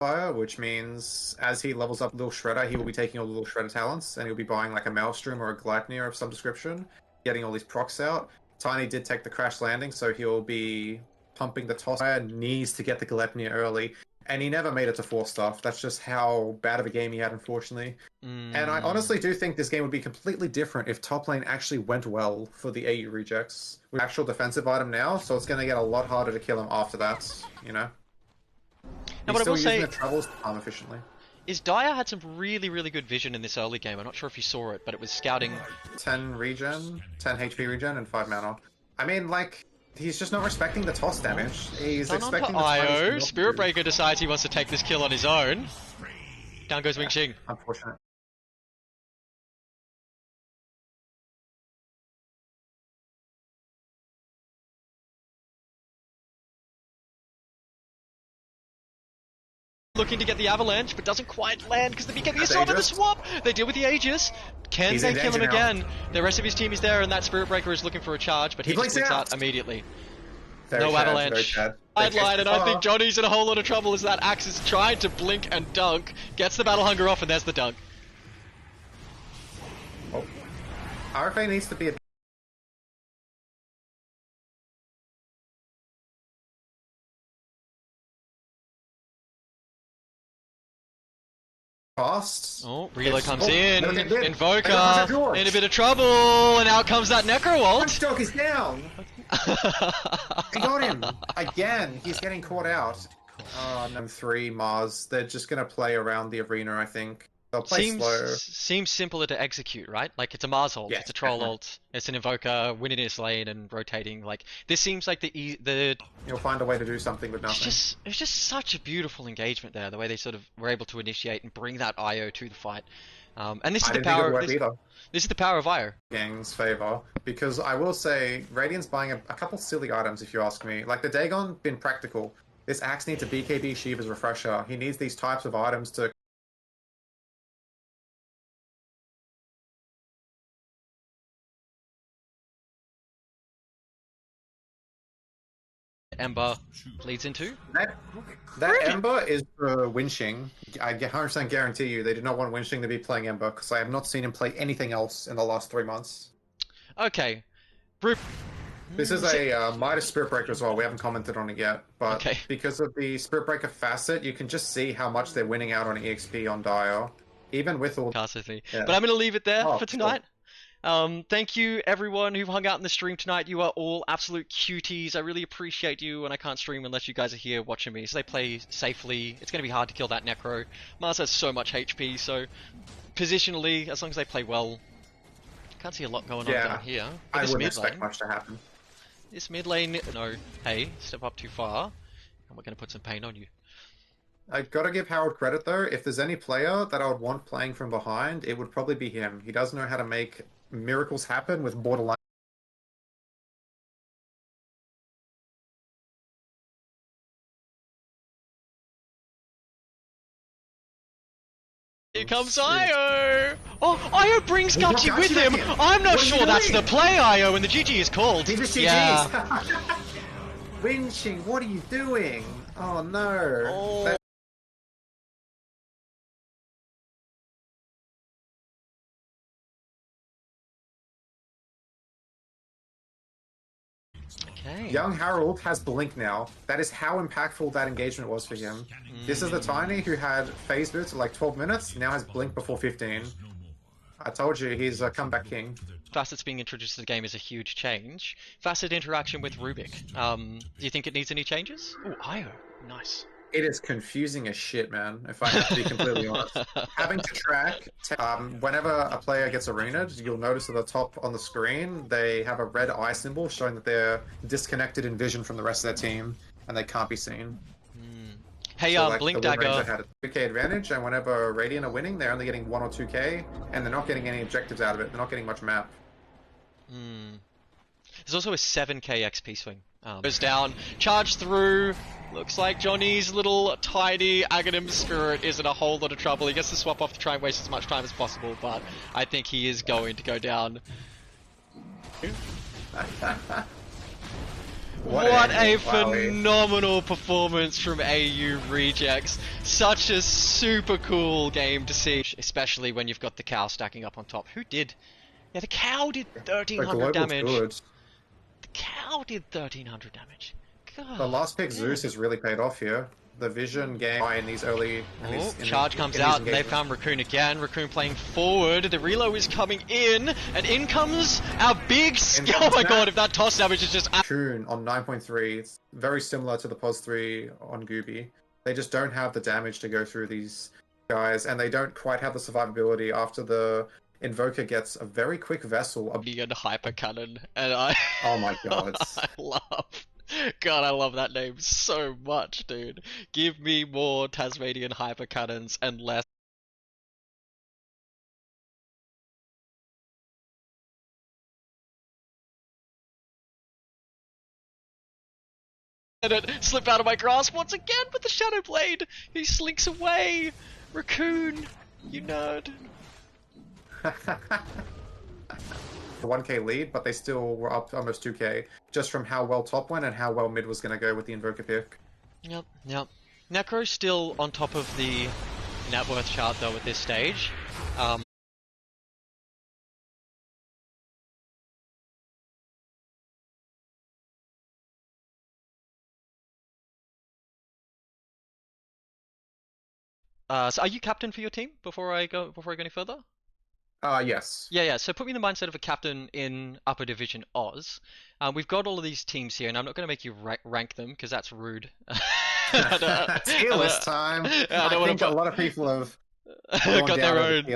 fire, which means as he levels up Little Shredder, he will be taking all the Little Shredder talents, and he'll be buying like a Maelstrom or a Gleipnir of some description, getting all these procs out. Tiny did take the crash landing, so he'll be pumping the toss fire, needs to get the Gleipnir early, and he never made it to 4-star. That's just how bad of a game he had, unfortunately. And I honestly do think this game would be completely different if top lane actually went well for the AU rejects. With actual defensive item now, so it's going to get a lot harder to kill him after that, you know? Now, what I will say, the travels efficiently. Is Dyer had some really good vision in this early game. I'm not sure if you saw it, but it was scouting 10 regen, 10 HP regen, and 5 mana. I mean, like, he's just not respecting the toss damage. He's expecting the IO. Spirit Breaker decides he wants to take this kill on his own. Down goes Wing Xing. Unfortunate. Looking to get the avalanche, but doesn't quite land because the BKB is still under the swap. They deal with the Aegis. Can they kill him again? The rest of his team is there, and that Spirit Breaker is looking for a charge, but he just blinks out immediately. No avalanche. Sideline, and I think Johnny's in a whole lot of trouble as that Axe is trying to blink and dunk. Gets the Battle Hunger off, and there's the dunk. Oh. RFA needs to be a fast. Oh, Reload comes in. Invoker in a bit of trouble, and out comes that Necro ult. Punchstock is down. He got him again. He's getting caught out. No, 3 Mars. They're just gonna play around the arena, I think. They'll play slow. Seems simpler to execute, right? Like, it's a Mars ult, yeah, it's a Troll ult, it's an Invoker winning his lane and rotating. Like, this seems like the You'll find a way to do something with nothing. It's just such a beautiful engagement there, the way they sort of were able to initiate and bring that IO to the fight. And this is the power. This is the power of IO. Gang's favor, because I will say Radiant's buying a couple silly items, if you ask me. Like the Dagon, been practical. This Axe needs a BKB Shiva's refresher. He needs these types of items to. Ember leads into. That Ember is for Winching. I 100% guarantee you they did not want Winching to be playing Ember, because I have not seen him play anything else in the last 3 months. Okay. This is a Midas Spirit Breaker as well. We haven't commented on it yet, but because of the Spirit Breaker facet, you can just see how much they're winning out on EXP on Dio, even with all. But I'm going to leave it there for tonight. Thank you everyone who hung out in the stream tonight. You are all absolute cuties. I really appreciate you, and I can't stream unless you guys are here watching me. So they play safely. It's going to be hard to kill that Necro. Mars has so much HP, so positionally, as long as they play well, can't see a lot going on down here. But I wouldn't expect much to happen. This mid lane, no, hey, step up too far, and we're going to put some pain on you. I gotta give Harold credit though. If there's any player that I would want playing from behind, it would probably be him. He does know how to make miracles happen with borderline. Here comes IO! Oh, IO brings Gachi with him! I'm not sure that's the play, IO, and the GG is called. He's just GG's. Winching, what are you doing? Oh no. Oh. Okay. Young Harold has Blink now. That is how impactful that engagement was for him. This is the Tiny who had phase boots at like 12 minutes, now has Blink before 15. I told you, he's a comeback king. Facets being introduced to the game is a huge change. Facet interaction with Rubik. Do you think it needs any changes? Oh, IO. Nice. It is confusing as shit, man, if I have to be completely honest. Having to track, whenever a player gets arenaed, you'll notice at the top on the screen, they have a red eye symbol showing that they're disconnected in vision from the rest of their team, and they can't be seen. Hey, so, like, Blink Dagger had a 2k advantage, and whenever Radiant are winning, they're only getting 1 or 2k, and they're not getting any objectives out of it. They're not getting much map. There's also a 7k XP swing. Goes down, charge through. Looks like Johnny's little tiny Aghanim Spirit is in a whole lot of trouble. He gets to swap off to try and waste as much time as possible, but I think he is going to go down. What a phenomenal performance from AU Rejects. Such a super cool game to see, especially when you've got the cow stacking up on top. Who did? Yeah, the cow did 1300 damage. Good. The cow did 1300 damage. God, the last pick Zeus has really paid off here. The vision game in these early... charge comes out and they found Raccoon again. Raccoon playing forward. The reload is coming in. And in comes our big... Oh my god, if that toss damage is just... Raccoon on 9.3. It's very similar to the POS 3 on Gooby. They just don't have the damage to go through these guys. And they don't quite have the survivability after the... Invoker gets a very quick vessel. And hyper cannon. And I... Oh my god. God, I love that name so much, dude. Give me more Tasmanian hyper cannons and less. And it slip out of my grasp once again with the Shadow Blade. He slinks away. Raccoon, you nerd. 1k lead, but they still were up almost 2k, just from how well top went and how well mid was going to go with the Invoker pick. Yep. Necro's still on top of the net worth chart though at this stage. So are you captain for your team before I go any further? Yes. Yeah. So put me in the mindset of a captain in Upper Division Oz. We've got all of these teams here, and I'm not going to make you rank them because that's rude. Tier list time. I think a lot of people have got their own.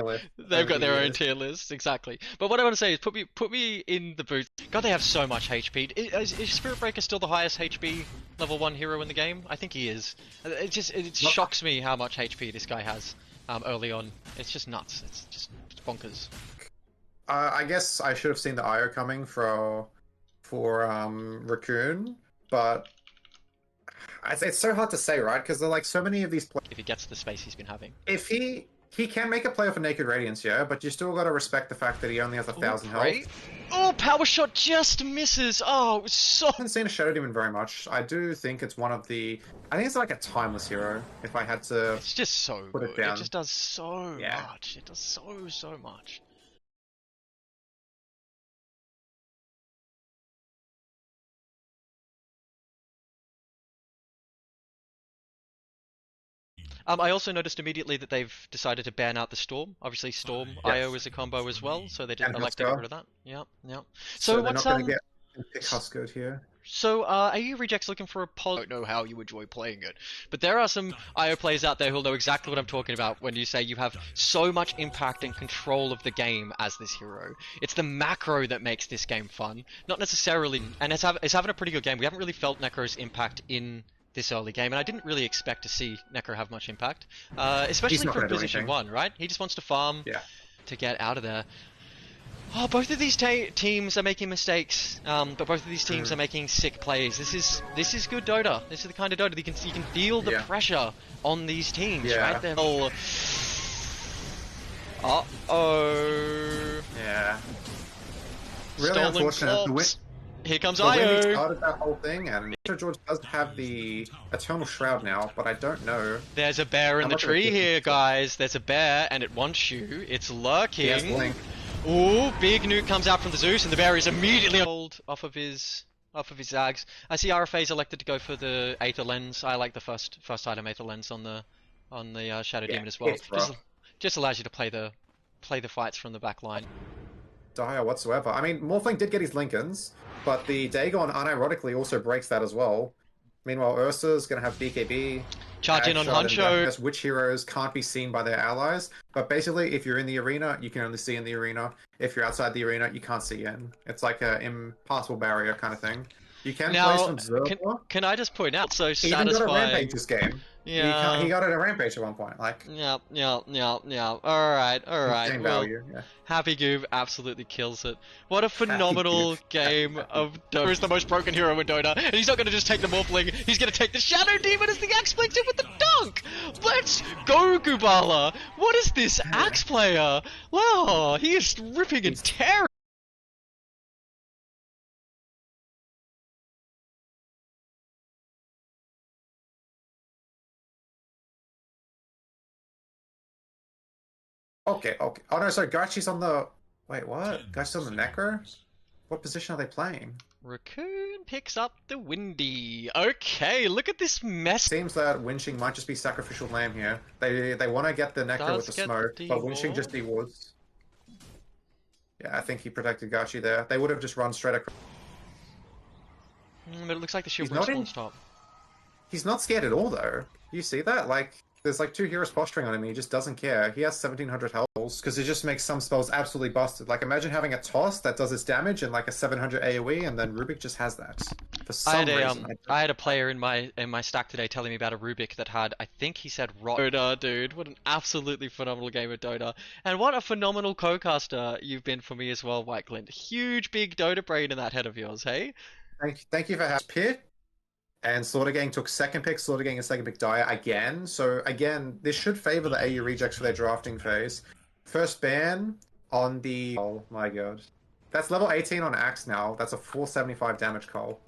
They've got their own tier list, exactly. But what I want to say is, put me in the booth. God, they have so much HP. Is Spirit Breaker still the highest HP level 1 hero in the game? I think he is. It shocks me how much HP this guy has early on. It's just nuts. It's just bonkers. I guess I should have seen the IO coming for Raccoon, but it's so hard to say, right? Because there are like so many of these players. If he gets the space he's been having. If he can make a play off a Naked Radiance, yeah, but you still got to respect the fact that he only has 1,000 health. Oh, power shot just misses. Oh, it was so... I haven't seen a Shadow Demon very much. I do think it's one of the... I think it's like a timeless hero, if I had to... It's just so put good. It down. It just does so much. It does so much. I also noticed immediately that they've decided to ban out the Storm. Obviously, Storm IO is a combo as well, so they didn't elect to get rid of that. Yep. So what's not going to get Huskoed here. So, are you Rejects looking for a pol? I don't know how you enjoy playing it, but there are some IO players out there who'll know exactly what I'm talking about when you say you have so much impact and control of the game as this hero. It's the macro that makes this game fun, not necessarily. And it's having a pretty good game. We haven't really felt Necro's impact in this early game, and I didn't really expect to see Necro have much impact, especially from position 1, right? He just wants to farm to get out of there. Oh, both of these teams are making mistakes, but both of these teams are making sick plays. This is good Dota. This is the kind of Dota that you can feel the pressure on these teams, right? They're all... Uh-oh. Yeah. Really unfortunate. Here comes IO. IO. He started that whole thing, and George does have the Eternal Shroud now, but I don't know. There's a bear in the tree here, guys. There's a bear, and it wants you. It's lurking. Yes, Blink. Ooh, big nuke comes out from the Zeus, and the bear is immediately pulled off of his Zags. I see RFA's elected to go for the Aether Lens. I like the first item Aether Lens on the Shadow Demon as well. Just allows you to play the fights from the back line. Dire whatsoever. I mean, Morphling did get his Lincolns, but the Dagon unironically also breaks that as well. Meanwhile, Ursa's going to have BKB. Charge in on Honcho. Which heroes can't be seen by their allies. But basically, if you're in the arena, you can only see in the arena. If you're outside the arena, you can't see in. It's like an impassable barrier kind of thing. You can play some Observer. Can I just point out, so he satisfying... even got a Rampage this game. Yeah. He got it at Rampage at one point. Like. Yeah. Alright. Same Well, value, Happy Goob absolutely kills it. What a phenomenal game of Dota. He's the most broken hero in Dota, and he's not going to just take the Morphling, he's going to take the Shadow Demon as the Axe Plays it with the dunk! Let's go, Gubala! What is this Axe player? Wow, he is ripping and tearing! Okay, okay. Oh no, sorry, Gachi's on the... Wait, what? Gachi's on the Necro? What position are they playing? Raccoon picks up the Windy. Okay, look at this mess. Seems that winching might just be sacrificial lamb here. They want to get the Necro with Does the get the smoke, but winching just D-ward. dewards. Yeah, I think he protected Gachi there. They would have just run straight across. But it looks like the shield He's break not in. spawns top. He's not scared at all, though. You see that? Like, there's like 2 heroes posturing on him, and he just doesn't care. He has 1700 health because it just makes some spells absolutely busted. Like, imagine having a toss that does its damage and like a 700 AoE, and then Rubik just has that for some reason. I had a player in my stack today telling me about a Rubik that had, I think he said Dota, dude. What an absolutely phenomenal game of Dota. And what a phenomenal co-caster you've been for me as well, White Glint. Huge big Dota brain in that head of yours, hey? Thank you for having Pit. And Slaughter Gang took second pick. Slaughter Gang and second pick Dire again. So again, this should favor the AU rejects for their drafting phase. First ban on the... Oh my god. That's level 18 on Axe now. That's a 475 damage call.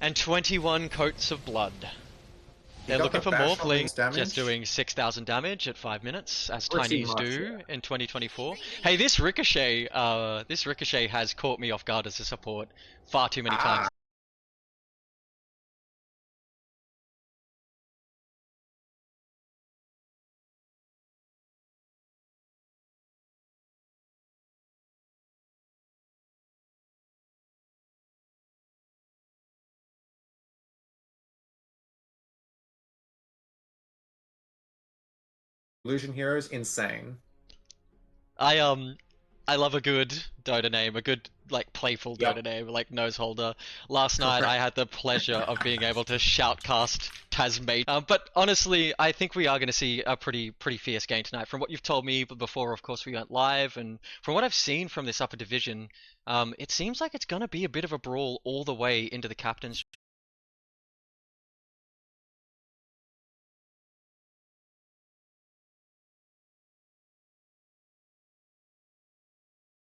And 21 coats of blood. They're looking for Morphling, just doing 6,000 damage at 5 minutes, as Tinies do in 2024. Hey, this Ricochet has caught me off guard as a support far too many times. Illusion Heroes, insane. I love a good Dota name, a good like playful Dota name, like Noseholder. Last night I had the pleasure of being able to shoutcast Tasmania. But honestly, I think we are going to see a pretty fierce game tonight. From what you've told me before, of course, we went live, and from what I've seen from this upper division, it seems like it's going to be a bit of a brawl all the way into the captain's.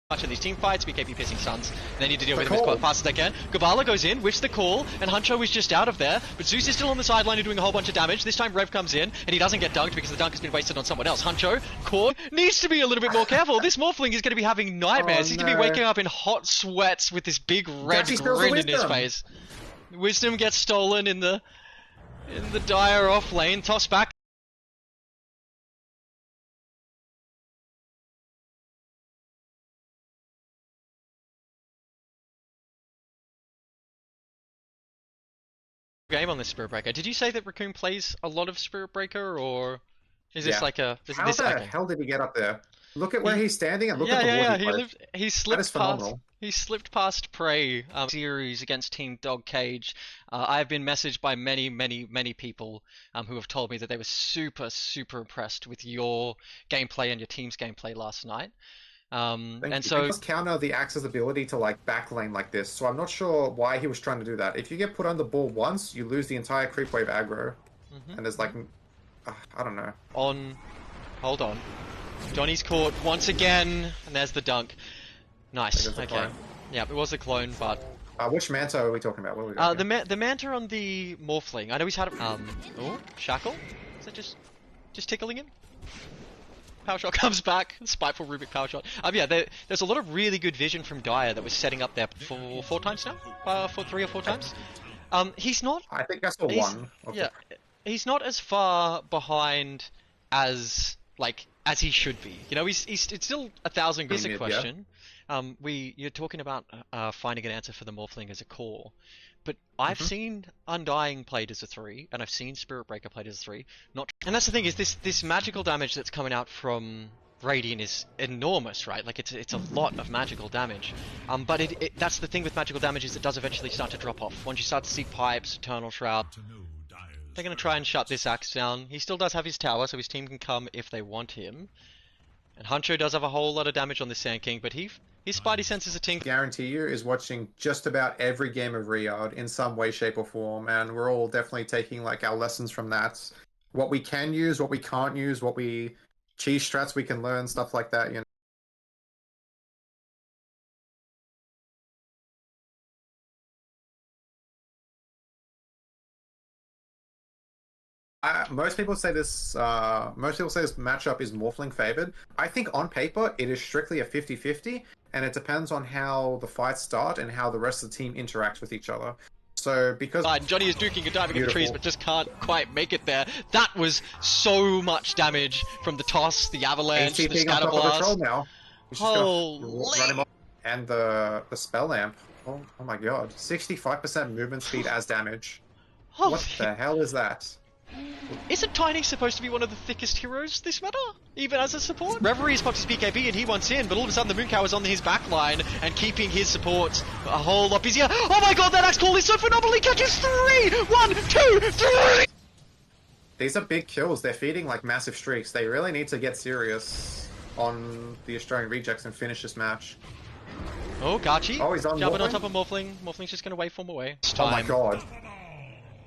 Much in these team fights, BKB Piercing Suns. They need to deal with him as fast as they can. Gavala goes in, whiffs the call, and Huncho is just out of there. But Zeus is still on the sideline and doing a whole bunch of damage. This time Rev comes in, and he doesn't get dunked because the dunk has been wasted on someone else. Huncho, caught, needs to be a little bit more careful. This Morphling is going to be having nightmares. He's going to be waking up in hot sweats with this big red grin in his face. Wisdom gets stolen in the Dire off lane. Toss back. Game on this Spirit Breaker. Did you say that Raccoon plays a lot of Spirit Breaker, or is this like a... How the hell did he get up there? Look at where he's standing and look at the wall he slipped past Prey series against Team Dog Cage. I have been messaged by many people who have told me that they were super impressed with your gameplay and your team's gameplay last night. And so just counter the Axe's ability to like backlane like this. So I'm not sure why he was trying to do that. If you get put on the ball once, you lose the entire creep wave aggro. And there's like, I don't know. Hold on. Donnie's caught once again, and there's the dunk. Nice. Okay. Yeah, it was a clone, but. Which Manta are we talking about? What are we the Manta on the Morphling. I know he's had a. Oh, Shackle. Is that just tickling him? Power shot comes back. Spiteful Rubik power shot. Yeah, there's a lot of really good vision from Dire that was setting up there for 4 times now, for 3 or 4 times. He's not. I think that's the one. Yeah, he's not as far behind as he should be. You know, it's still 1,000. Here's a question. You're talking about finding an answer for the Morphling as a core. But I've seen Undying played as a 3, and I've seen Spirit Breaker played as a 3. And that's the thing, is this magical damage that's coming out from Radiant is enormous, right? Like it's a lot of magical damage. But that's the thing with magical damage, is it does eventually start to drop off. Once you start to see Pipes, Eternal Shroud, they're going to try and shut this Axe down. He still does have his tower, so his team can come if they want him. And Huncho does have a whole lot of damage on this Sand King, but his Spidey senses a tinker. Guarantee you is watching just about every game of Riyadh in some way, shape, or form, and we're all definitely taking like our lessons from that. What we can use, what we can't use, what we cheese strats we can learn, stuff like that. You know. most people say this. Most people say this matchup is Morphling favored. I think on paper it is strictly a 50-50, and it depends on how the fights start and how the rest of the team interacts with each other. So because Johnny is duking and diving in the trees, but just can't quite make it there. That was so much damage from the toss, the avalanche, the scatter blast. Now. Holy! Run him off. And the spell lamp. Oh my god, 65% movement speed as damage. What the hell is that? Isn't Tiny supposed to be one of the thickest heroes this meta? Even as a support? Reverie is popped his BKB and he wants in, but all of a sudden the Mooncow is on his back line and keeping his support a whole lot busier. Oh my god, that axe call is so phenomenal! He catches 3! 1, 2, 3! These are big kills. They're feeding like massive streaks. They really need to get serious on the Australian rejects and finish this match. Oh, Gachi. Oh, he's on jumping on top of Morphling. Morphling's just going to waveform away. Oh my god.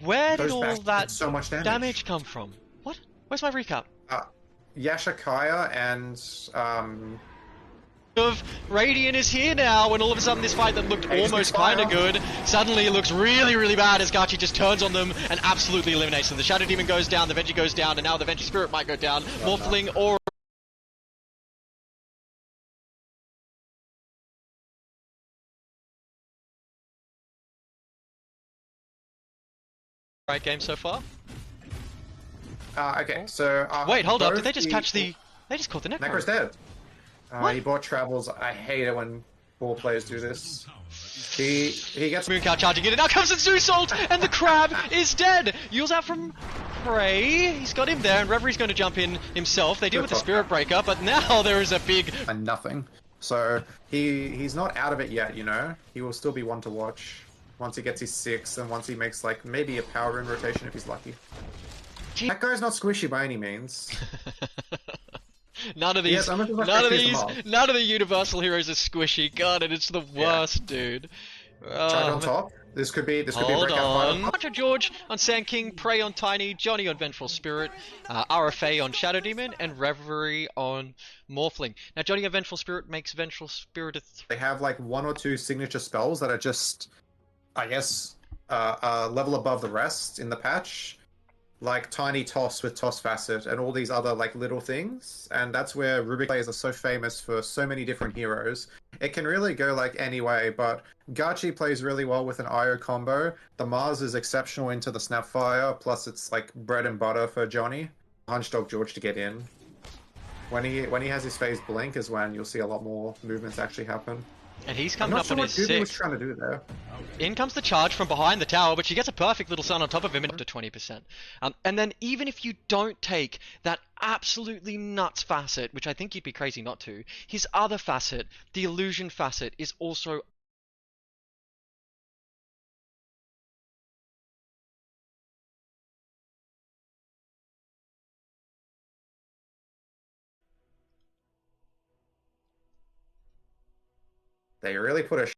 Where did all that so much damage come from? What? Where's my recap? Yashakaya and Radiant is here now, when all of a sudden this fight that looked almost kind of good suddenly looks really, really bad as Gachi just turns on them and absolutely eliminates them. The Shadow Demon goes down, the Vengey goes down, and now the Vengey Spirit might go down. Morphling or... Right game so far? Okay, so... wait, hold up, did they just catch the... They just caught the Necro. Necro's dead. He bought travels. I hate it when ball players do this. He gets... Mooncow charging in, and now comes the Zeus ult, and the Crab is dead! Yule's out from Prey, he's got him there, and Reverie's going to jump in himself. They deal with the Spirit Breaker, but now there is a big... And nothing. So, he's not out of it yet, you know? He will still be one to watch. Once he gets his 6, and once he makes, like, maybe a power rune rotation if he's lucky. That guy's not squishy by any means. None of these, none of the universal heroes are squishy. God, and it's the worst, dude. Charge on top. This could be a breakout fight. Hunter George on Sand King, Prey on Tiny, Johnny on Vengeful Spirit, RFA on Shadow Demon, and Reverie on Morphling. Now, Johnny on Vengeful Spirit makes Vengeful Spirit They have like 1 or 2 signature spells that are just, I guess, a level above the rest in the patch. Like Tiny Toss with Toss Facet and all these other like little things, and that's where Rubik players are so famous for so many different heroes. It can really go like any way, but Gachi plays really well with an IO combo. The Mars is exceptional into the Snapfire, plus it's like bread and butter for Johnny. Hunchdog George to get in. When he has his phase blink is when you'll see a lot more movements actually happen. And he's coming up on his 6. Was trying to do there. In comes the charge from behind the tower, but she gets a perfect little stun on top of him up to 20%. And then even if you don't take that absolutely nuts facet, which I think you'd be crazy not to, his other facet, the illusion facet, is also... They really put a...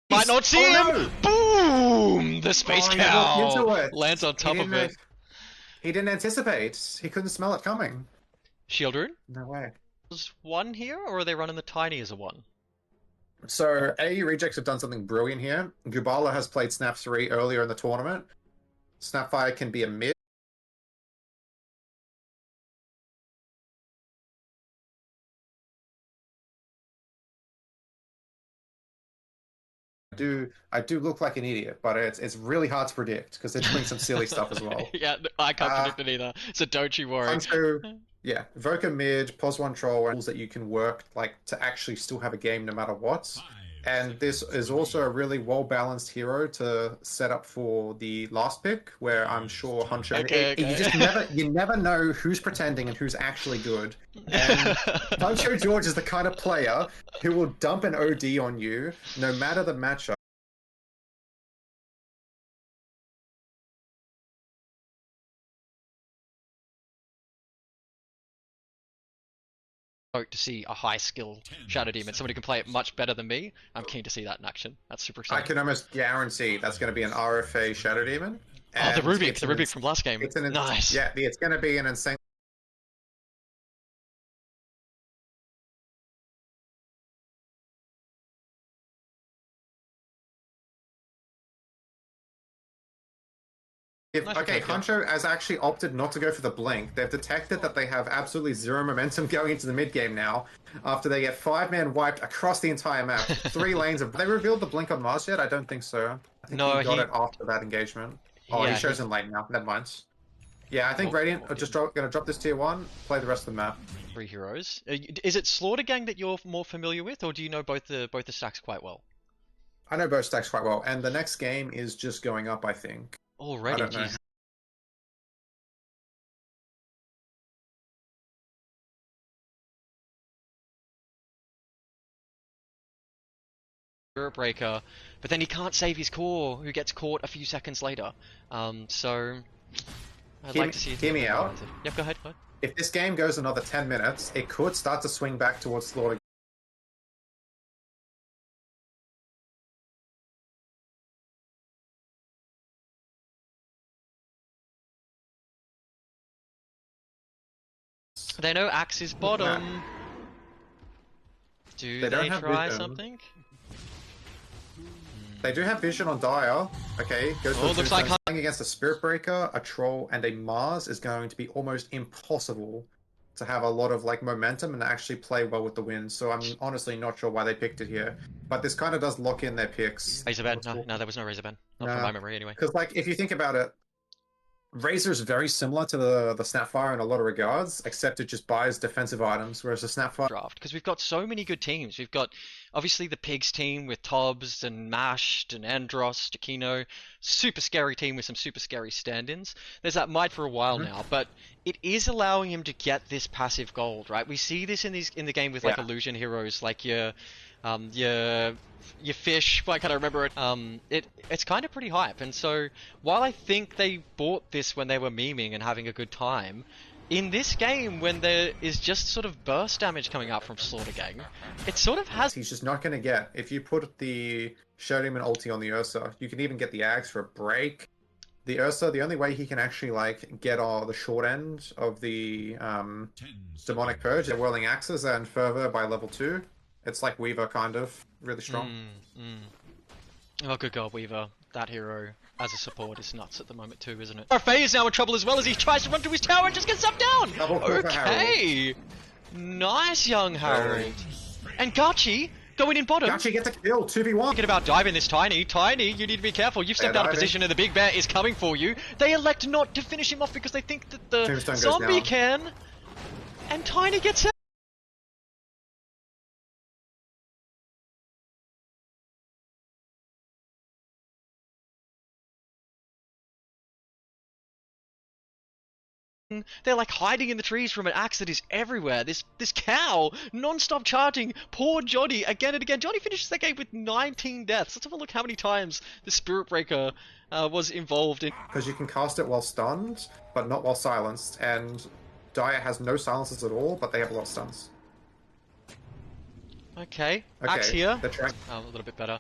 Might not see him! No. Boom! The Space Cow lands on top of it. He didn't anticipate. He couldn't smell it coming. Shield rune? No way. Was 1 here, or are they running the Tiny as a 1? So, AU Rejects have done something brilliant here. Gubala has played Snap 3 earlier in the tournament. Snapfire can be a mid. I do look like an idiot, but it's really hard to predict because they're doing some silly stuff as well. Yeah, I can't predict it either, so don't you worry. Yeah, Voca mid, pos 1 troll, and that you can work like to actually still have a game no matter what. And this is also a really well-balanced hero to set up for the last pick, where I'm sure Huncho... Okay. You never know who's pretending and who's actually good. And Huncho George is the kind of player who will dump an OD on you, no matter the matchup. To see a high skill Shadow Demon, somebody who can play it much better than me. I'm keen to see that in action. That's super exciting. I can almost guarantee that's going to be an RFA Shadow Demon. Oh, the Rubik from last game. Nice. Yeah, it's going to be an insane Okay, Honcho has actually opted not to go for the blink. They've detected that they have absolutely zero momentum going into the mid game now. After they get 5-man wiped across the entire map, 3 lanes. Have they revealed the blink on Mars yet? I don't think so. I think he got it after that engagement. Oh, yeah, he shows in lane now. Never mind. Yeah, I think Radiant are just going to drop this tier 1, play the rest of the map. 3 heroes. Is it Slaughter Gang that you're more familiar with, or do you know both the stacks quite well? I know both stacks quite well, and the next game is just going up, I think. Already, I don't know. Spirit Breaker, but then he can't save his core, who gets caught a few seconds later. So I'd like to see it. Hear me out. Yep, go ahead. If this game goes another 10 minutes, it could start to swing back towards Slaughter. They know Axe is bottom. Do they try something? They do have vision on Dire. Okay, goes for looks like playing against a Spirit Breaker, a Troll, and a Mars is going to be almost impossible to have a lot of like momentum and actually play well with the win. So I'm honestly not sure why they picked it here. But this kind of does lock in their picks. Razorban? No, there was no Razorban. Not from my memory anyway. Because like if you think about it, Razor is very similar to the Snapfire in a lot of regards, except it just buys defensive items, whereas the Snapfire draft, because we've got so many good teams. We've got obviously the Pigs team with Tobbs and Mashed and Andros, Takino, super scary team with some super scary stand-ins. There's that Might for a while now, but it is allowing him to get this passive gold, right? We see this in the game with like illusion heroes, like your fish, why can't I remember it? It's kind of pretty hype, and so while I think they bought this when they were memeing and having a good time, in this game when there is just sort of burst damage coming out from Slaughter Gang, it sort of has... He's just not going to get... If you put the Shadow Demon ulti on the Ursa, you can even get the Ags for a break. The Ursa, the only way he can actually like get the short end of the Demonic Purge, the Whirling Axes and further by level 2. It's like Weaver, kind of. Really strong. Oh, good God, Weaver. That hero, as a support, is nuts at the moment too, isn't it? Faye is now in trouble as well as he tries to run to his tower and just gets up down! Okay! Nice, young Harold. And Gachi going in bottom. Gachi gets a kill, 2v1. Thinking about diving this Tiny. Tiny, you need to be careful. You've stepped out of position and the Big Bear is coming for you. They elect not to finish him off because they think that the zombie can. And Tiny gets out. They're like hiding in the trees from an axe that is everywhere. This cow non-stop charging poor Johnny again and again. Johnny finishes the game with 19 deaths. Let's have a look how many times the Spirit Breaker was involved in. Because you can cast it while stunned, but not while silenced. And Dire has no silences at all, but they have a lot of stuns. Okay. Axe here. A little bit better.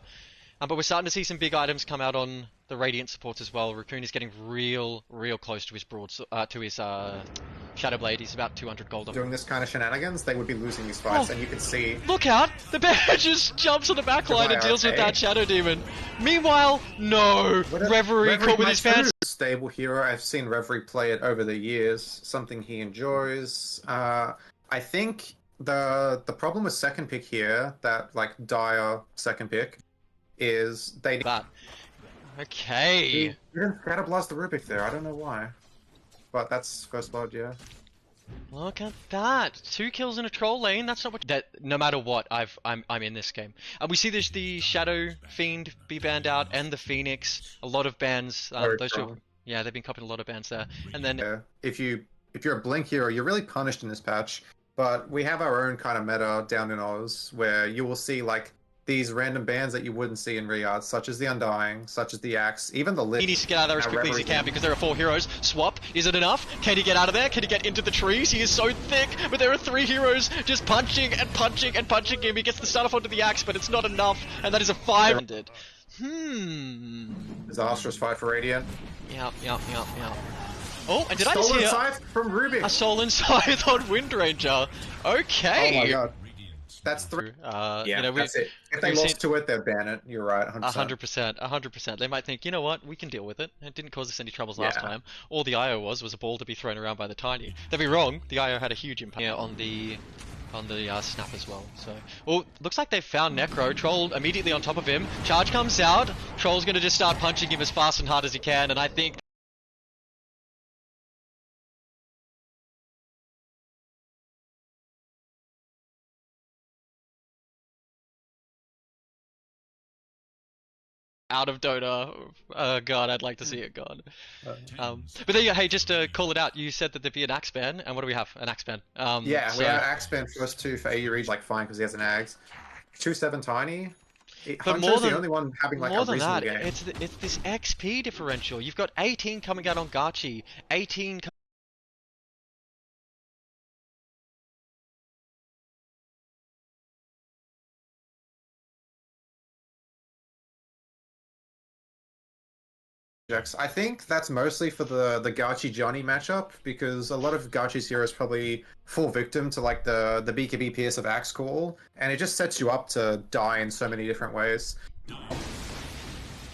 But we're starting to see some big items come out on the Radiant supports as well. Raccoon is getting real close to his Shadow Blade. He's about 200 gold. Doing this kind of shenanigans, they would be losing these fights, and you can see... Look out! The bear just jumps on the backline and deals with that Shadow Demon. Meanwhile, no! Reverie caught with his pants. Stable hero. I've seen Reverie play it over the years. Something he enjoys. I think the problem with second pick here, that like dire second pick, is they need that. Okay. He didn't Scatterblast the Rubik there. I don't know why, but that's first blood. Yeah. Look at that! 2 kills in a troll lane. That's not what. That no matter what, I'm in this game. And we see this the Shadow Fiend be banned out and the Phoenix. A lot of bans. Those two. Yeah, they've been copying a lot of bans there. And then if you're a blink hero, you're really punished in this patch. But we have our own kind of meta down in Oz where you will see like these random bans that you wouldn't see in Riyadh, such as the Undying, such as the Axe, even the Lit. He needs to get out of there as quickly as he can because there are 4 heroes. Swap, is it enough? Can he get out of there? Can he get into the trees? He is so thick, but there are 3 heroes just punching and punching and punching him. He gets the start off onto the Axe, but it's not enough, and that is a 5. Disastrous fight for Radiant. Yep. Oh, and did I just hear from Rubik. A Stolen Scythe on Windranger? Okay. Oh my God. That's 3. Yeah, you know, that's it. If they lost to it, they'd ban it. You're right, 100%. 100%. They might think, you know what, we can deal with it. It didn't cause us any troubles last time. All the IO was a ball to be thrown around by the Tiny. They'd be wrong. The IO had a huge impact on the snap as well. So, well, looks like they've found Necro. Troll immediately on top of him. Charge comes out. Troll's gonna just start punching him as fast and hard as he can, and I think out of Dota. God, I'd like to see it gone. But there you go. Hey, just to call it out, you said that there'd be an axe ban, and what do we have? An axe ban. Yeah, so we have axe ban first 2 for AU Reach, like fine because he has an axe. 2-7 Tiny. But more than the only one having like more a reasonable than that, game. it's this XP differential. You've got 18 coming out on Gachi, 18. I think that's mostly for the Gachi Johnny matchup because a lot of Gachi's heroes probably fall victim to like the BKB Pierce of Axe Call, and it just sets you up to die in so many different ways.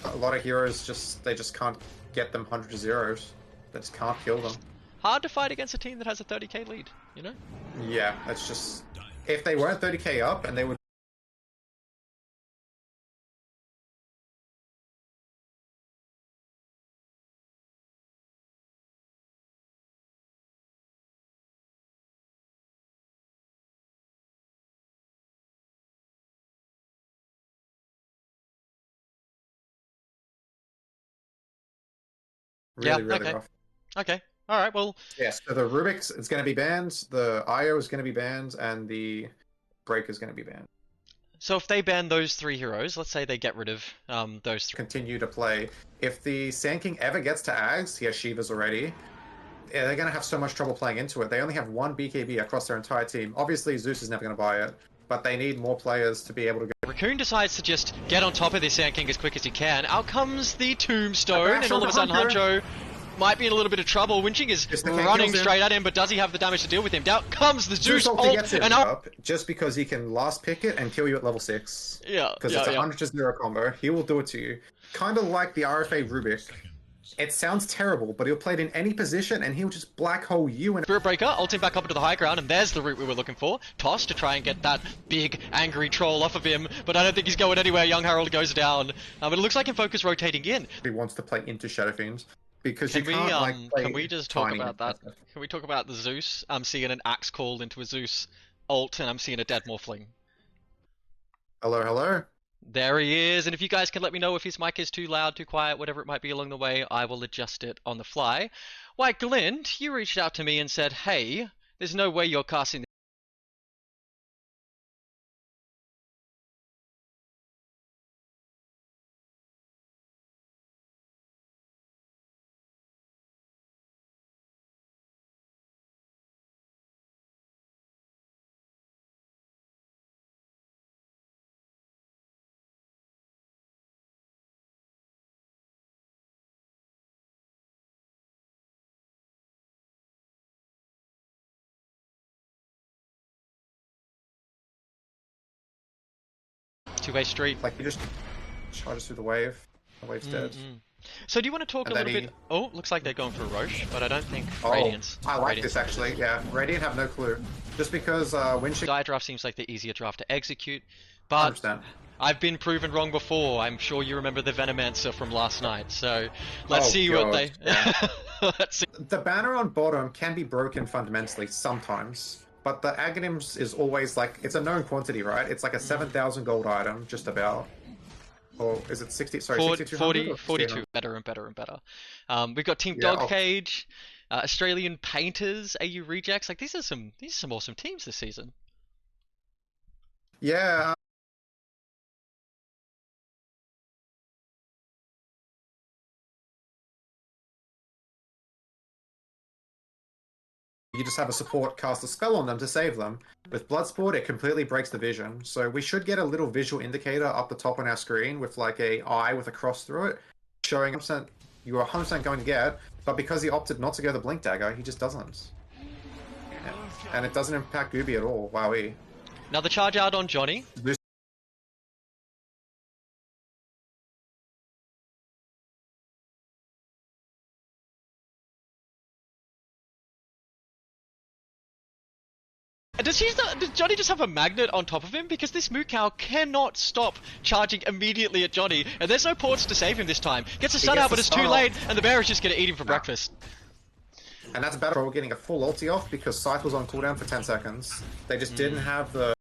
A lot of heroes they just can't get them 100 zeros. They just can't kill them. Hard to fight against a team that has a 30k lead, you know? Yeah, that's just if they weren't 30k up and they would. Really rough. Okay. All right. Well. Yes. So the Rubik's is going to be banned. The IO is going to be banned, and the Break is going to be banned. So if they ban those 3 heroes, let's say they get rid of those 3. Continue to play. If the Sand King ever gets to Ags, he has Shivas already. Yeah, they're going to have so much trouble playing into it. They only have 1 BKB across their entire team. Obviously, Zeus is never going to buy it, but they need more players to be able to go. Raccoon decides to just get on top of this Sand King as quick as he can. Out comes the Tombstone, and all of a sudden Hancho might be in a little bit of trouble. Winching is running straight at him, but does he have the damage to deal with him? Down comes the Zeus ult, and up just because he can last pick it and kill you at level 6. Yeah, because it's a 100-0 combo. He will do it to you. Kind of like the RFA Rubik. It sounds terrible, but he'll play it in any position and he'll just black hole you. And Spirit Breaker, ulting back up into the high ground, and there's the route we were looking for. Toss to try and get that big, angry troll off of him, but I don't think he's going anywhere. Young Harold goes down. But it looks like Invoker's rotating in. He wants to play into Shadow Fiends. Because can we just talk about that? Can we talk about the Zeus? I'm seeing an axe called into a Zeus ult, and I'm seeing a dead Morphling. Hello, hello. There he is, and if you guys can let me know if his mic is too loud, too quiet, whatever it might be along the way, I will adjust it on the fly. Why, Glint, you reached out to me and said, hey, there's no way you're casting two-way street. Like, he just charges through the wave. The wave's dead. So do you want to talk a little bit... Oh, looks like they're going for a Roche, but I don't think Radiance... I like this, actually, yeah. Radiant have no clue. Just because Winching... Sky draft seems like the easier draft to execute, but... 100%. I've been proven wrong before. I'm sure you remember the Venomancer from last night, so let's see what they... Yeah. Let's see. The banner on bottom can be broken fundamentally, sometimes. But the Aghanims is always like... It's a known quantity, right? It's like a 7,000 gold item, just about. Or is it 60? Sorry, 40, 42. Better and better and better. We've got Team Dog Cage, Australian Painters, AU Rejects. Like these are some awesome teams this season. Yeah. You just have a support cast a spell on them to save them. With Bloodsport, it completely breaks the vision. So we should get a little visual indicator up the top on our screen with like a eye with a cross through it, showing 100% you are 100% going to get. But because he opted not to go the Blink Dagger, he just doesn't. And it doesn't impact Gooby at all. Wowee. Now the charge out on Johnny. Does Johnny just have a magnet on top of him? Because this moo cow cannot stop charging immediately at Johnny, and there's no ports to save him this time. Gets a stun out, but it's too late, and the bear is just going to eat him for breakfast. And that's better for getting a full ulti off because Cycle's on cooldown for 10 seconds. They just didn't have the